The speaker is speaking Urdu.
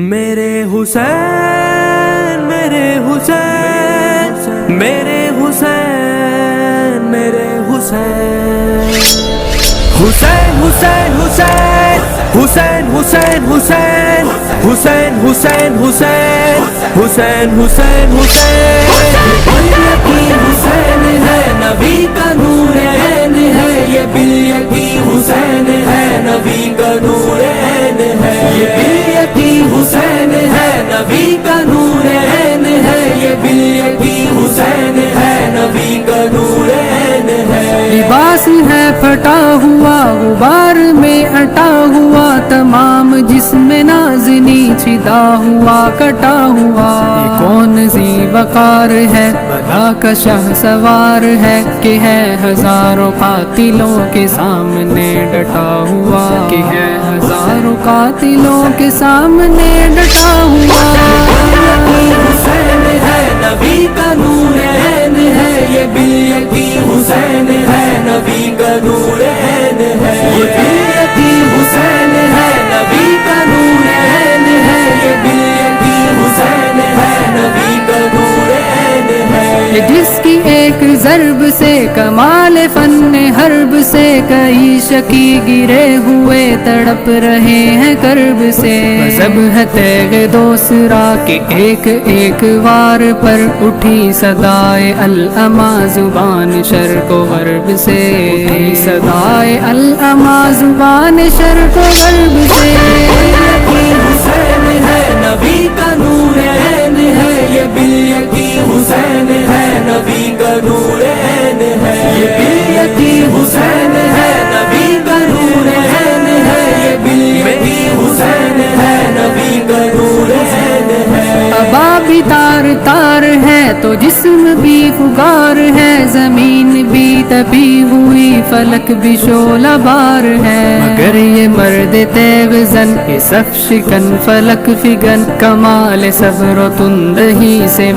میرے حسین میرے حسین میرے حسین میرے حسین حسین حسین حسین حسین حسین حسین حسین حسین حسین حسین حسین حسین ہے نبی کا نور عین ہے یہ بالیقین حسین ہے نبی کا نور عین ہے یہ بالیقین حسین ہے نبی کا نور عین ہے یہ بالیقین حسین ہے نبی کا نور عین ہے لباس ہے پھٹا ہوا غبار میں اٹا ہوا تمام جسم نازنی چھدا ہوا کٹا ہوا یہ کون سی وقار ہے بلا کا شاہ سوار ہے کہ ہے ہزاروں قاتلوں کے سامنے ڈٹا ہوا کہ ہے ہزاروں قاتلوں کے سامنے ڈٹا ہوا حسین ہے نبی کا نور عین ہے یہ بالیقین حسین ہے نبی کا نور عین ہے یہ بالیقین حسین ہے نبی کا نور عین ہے یہ بالیقین حسین ہے نبی کا نور عین ہے جس کی ایک ضرب سے کمال فن حرب سے کئی شکی گرے ہوئے تڑپ رہے ہیں کرب سے مذہب ہے تیغ دوسرا کہ ایک ایک وار پر اٹھی صدائے العما زبان شرق و غرب سے اٹھی صدائے العما زبان شرق و غرب سے حسین ہے نبی کا نور عین ہے یہ بالیقین حسین ہے نبی کا نور عین ہے یہ بالیقین حسین ہے نبی کا نور عین ہے یہ بالیقین حسین ہے نبی کا نور عین ہے ابا بھی تار تار ہے تو جسم بھی پکار ہے زمین بھی تپی ہوئی فلک بھی شعلہ بار ہے مگر یہ مرد تیغ زن یہ صف شکن فلک فگن کمال صبر و تندہی سے